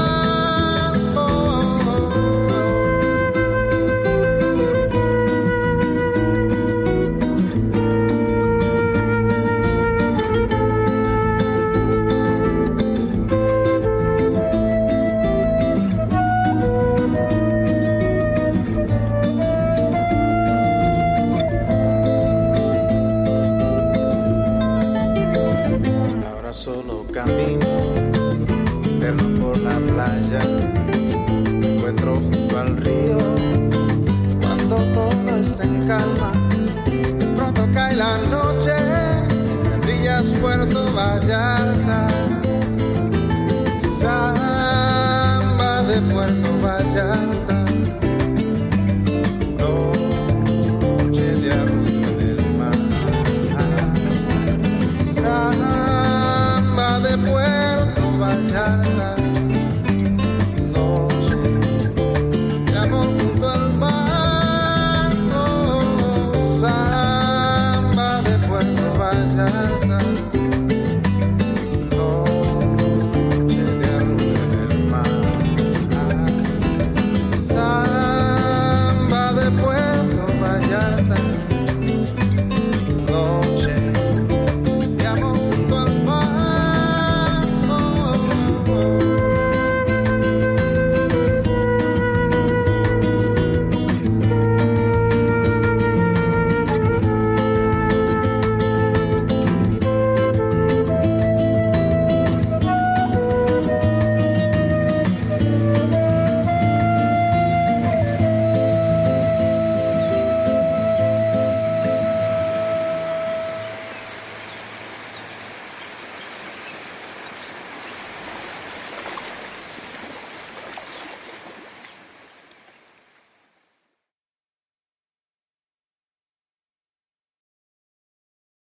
Speaker 3: Solo camino, perno por la playa, me encuentro junto al río, cuando todo está en calma, pronto cae la noche, brillas Puerto Vallarta.